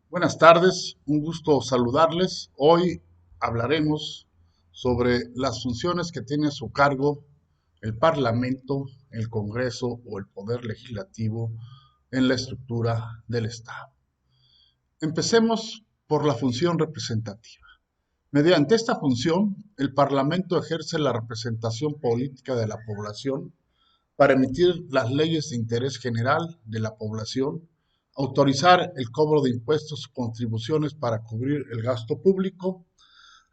Buenas tardes, un gusto saludarles. Hoy hablaremos sobre las funciones que tiene a su cargo el Parlamento, el Congreso o el Poder Legislativo en la estructura del Estado. Empecemos por la función representativa. Mediante esta función, el Parlamento ejerce la representación política de la población para emitir las leyes de interés general de la población, autorizar el cobro de impuestos y contribuciones para cubrir el gasto público,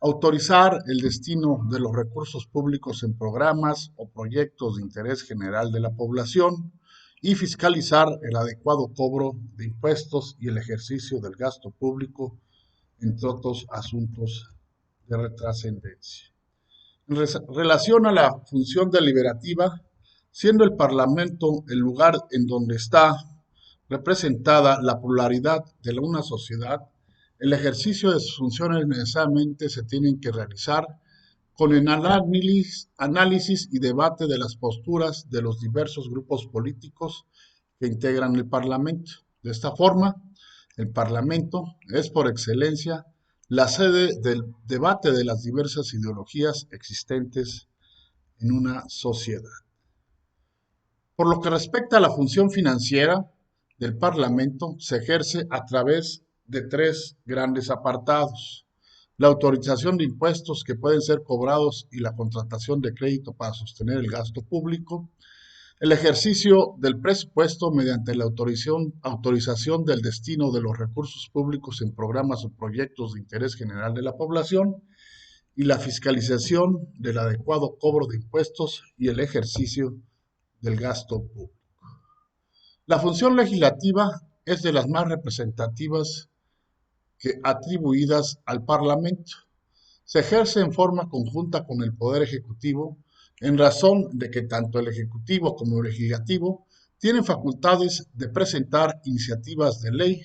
autorizar el destino de los recursos públicos en programas o proyectos de interés general de la población y fiscalizar el adecuado cobro de impuestos y el ejercicio del gasto público, entre otros asuntos de trascendencia. En relación a la función deliberativa, siendo el Parlamento el lugar en donde está representada la pluralidad de una sociedad, el ejercicio de sus funciones necesariamente se tienen que realizar con el análisis y debate de las posturas de los diversos grupos políticos que integran el Parlamento. De esta forma, el Parlamento es por excelencia la sede del debate de las diversas ideologías existentes en una sociedad. Por lo que respecta a la función financiera del Parlamento, se ejerce a través de tres grandes apartados: la autorización de impuestos que pueden ser cobrados y la contratación de crédito para sostener el gasto público, el ejercicio del presupuesto mediante la autorización del destino de los recursos públicos en programas o proyectos de interés general de la población y la fiscalización del adecuado cobro de impuestos y el ejercicio del gasto público. La función legislativa es de las más representativas que atribuidas al Parlamento. Se ejerce en forma conjunta con el Poder Ejecutivo en razón de que tanto el Ejecutivo como el Legislativo tienen facultades de presentar iniciativas de ley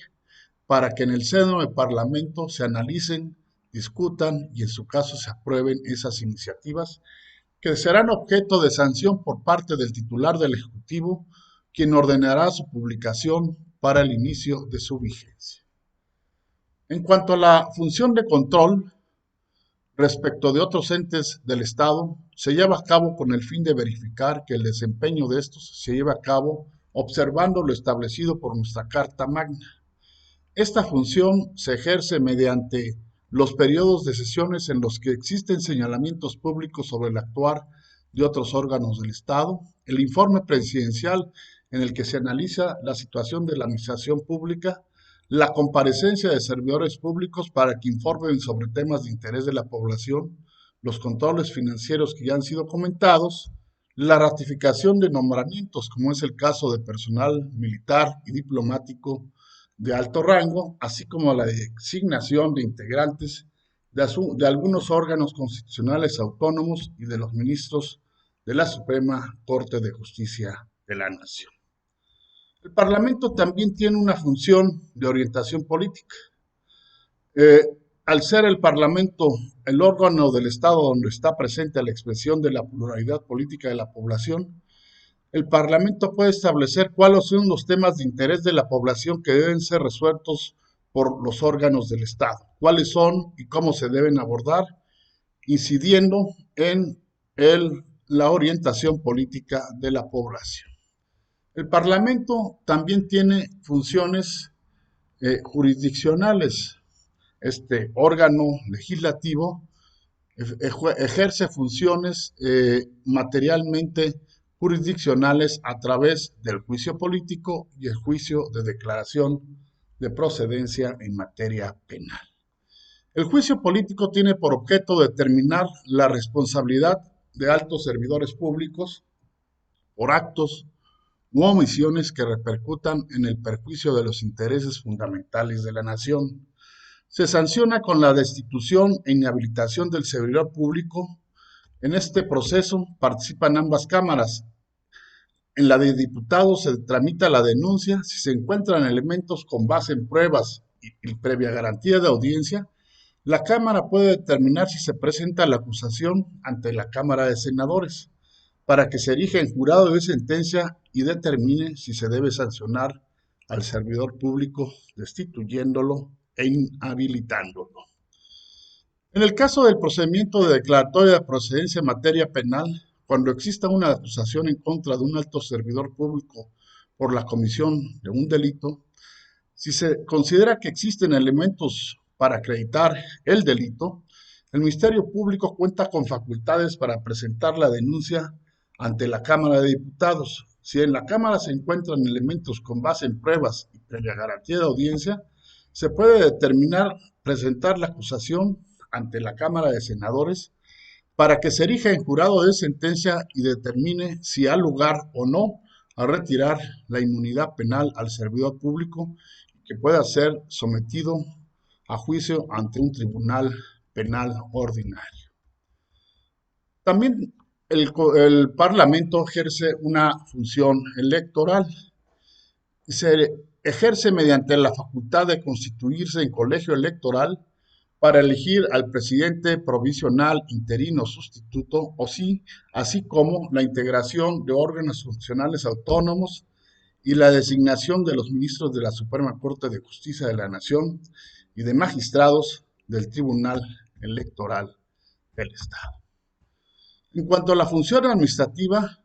para que en el seno del Parlamento se analicen, discutan y en su caso se aprueben esas iniciativas que serán objeto de sanción por parte del titular del Ejecutivo, quien ordenará su publicación para el inicio de su vigencia. En cuanto a la función de control, respecto de otros entes del Estado, se lleva a cabo con el fin de verificar que el desempeño de estos se lleva a cabo observando lo establecido por nuestra Carta Magna. Esta función se ejerce mediante los periodos de sesiones en los que existen señalamientos públicos sobre el actuar de otros órganos del Estado, el informe presidencial en el que se analiza la situación de la administración pública, la comparecencia de servidores públicos para que informen sobre temas de interés de la población, los controles financieros que ya han sido comentados, la ratificación de nombramientos, como es el caso de personal militar y diplomático de alto rango, así como la designación de integrantes de algunos órganos constitucionales autónomos y de los ministros de la Suprema Corte de Justicia de la Nación. El Parlamento también tiene una función de orientación política. Eh, al ser el Parlamento el órgano del Estado donde está presente la expresión de la pluralidad política de la población, el Parlamento puede establecer cuáles son los temas de interés de la población que deben ser resueltos por los órganos del Estado, cuáles son y cómo se deben abordar, incidiendo en la orientación política de la población. El Parlamento también tiene funciones jurisdiccionales. Este órgano legislativo ejerce funciones materialmente jurisdiccionales a través del juicio político y el juicio de declaración de procedencia en materia penal. El juicio político tiene por objeto determinar la responsabilidad de altos servidores públicos por actos u omisiones que repercutan en el perjuicio de los intereses fundamentales de la nación. Se sanciona con la destitución e inhabilitación del servidor público. En este proceso participan ambas cámaras. En la de diputados se tramita la denuncia si se encuentran elementos con base en pruebas y previa garantía de audiencia. La Cámara puede determinar si se presenta la acusación ante la Cámara de Senadores para que se erija en jurado de sentencia y determine si se debe sancionar al servidor público destituyéndolo e inhabilitándolo. En el caso del procedimiento de declaratoria de procedencia en materia penal, cuando exista una acusación en contra de un alto servidor público por la comisión de un delito, si se considera que existen elementos para acreditar el delito, el Ministerio Público cuenta con facultades para presentar la denuncia ante la Cámara de Diputados. Si en la Cámara se encuentran elementos con base en pruebas y previa garantía de audiencia, se puede determinar presentar la acusación ante la Cámara de Senadores para que se erija en jurado de sentencia y determine si ha lugar o no a retirar la inmunidad penal al servidor público que pueda ser sometido a juicio ante un tribunal penal ordinario. También el Parlamento ejerce una función electoral y se ejerce mediante la facultad de constituirse en colegio electoral para elegir al presidente provisional, interino, sustituto, así como la integración de órganos funcionales autónomos y la designación de los ministros de la Suprema Corte de Justicia de la Nación y de magistrados del Tribunal Electoral del Estado. En cuanto a la función administrativa,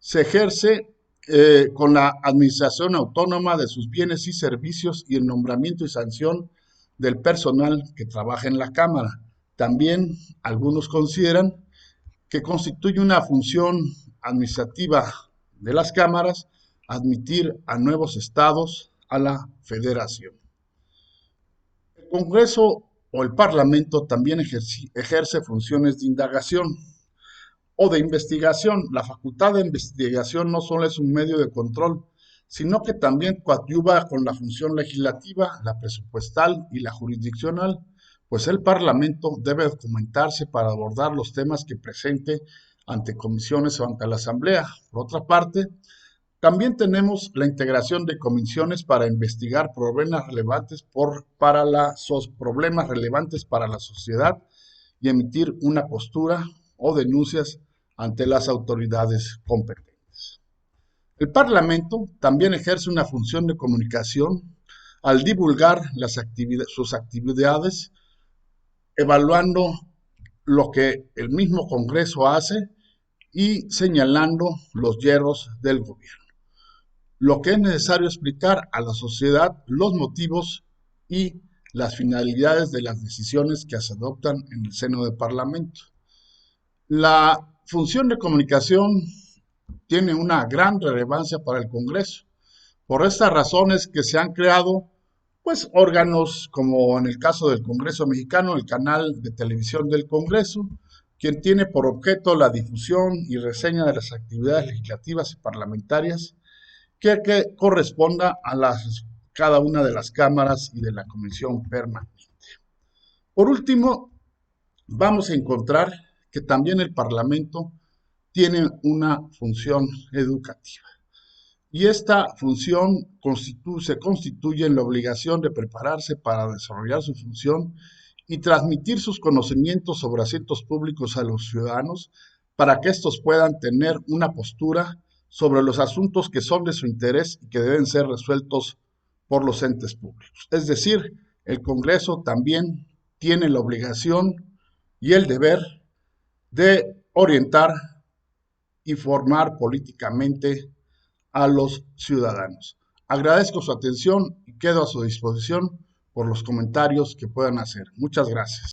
se ejerce con la administración autónoma de sus bienes y servicios y el nombramiento y sanción del personal que trabaja en la Cámara. También algunos consideran que constituye una función administrativa de las cámaras admitir a nuevos estados a la federación. El Congreso o el Parlamento también ejerce funciones de indagación o de investigación. La facultad de investigación no solo es un medio de control, sino que también coadyuva con la función legislativa, la presupuestal y la jurisdiccional, pues el Parlamento debe documentarse para abordar los temas que presente ante comisiones o ante la Asamblea. Por otra parte, también tenemos la integración de comisiones para investigar problemas relevantes para la sociedad y emitir una postura o denuncias ante las autoridades competentes. El Parlamento también ejerce una función de comunicación al divulgar sus actividades, evaluando lo que el mismo Congreso hace y señalando los yerros del gobierno. Lo que es necesario explicar a la sociedad los motivos y las finalidades de las decisiones que se adoptan en el seno del Parlamento. La función de comunicación tiene una gran relevancia para el Congreso. Por estas razones que se han creado órganos como en el caso del Congreso Mexicano, el canal de televisión del Congreso, quien tiene por objeto la difusión y reseña de las actividades legislativas y parlamentarias que corresponda a cada una de las cámaras y de la comisión permanente. Por último, vamos a encontrar que también el Parlamento tiene una función educativa. Y esta función se constituye en la obligación de prepararse para desarrollar su función y transmitir sus conocimientos sobre asuntos públicos a los ciudadanos para que estos puedan tener una postura sobre los asuntos que son de su interés y que deben ser resueltos por los entes públicos. Es decir, el Congreso también tiene la obligación y el deber de orientar y formar políticamente a los ciudadanos. Agradezco su atención y quedo a su disposición por los comentarios que puedan hacer. Muchas gracias.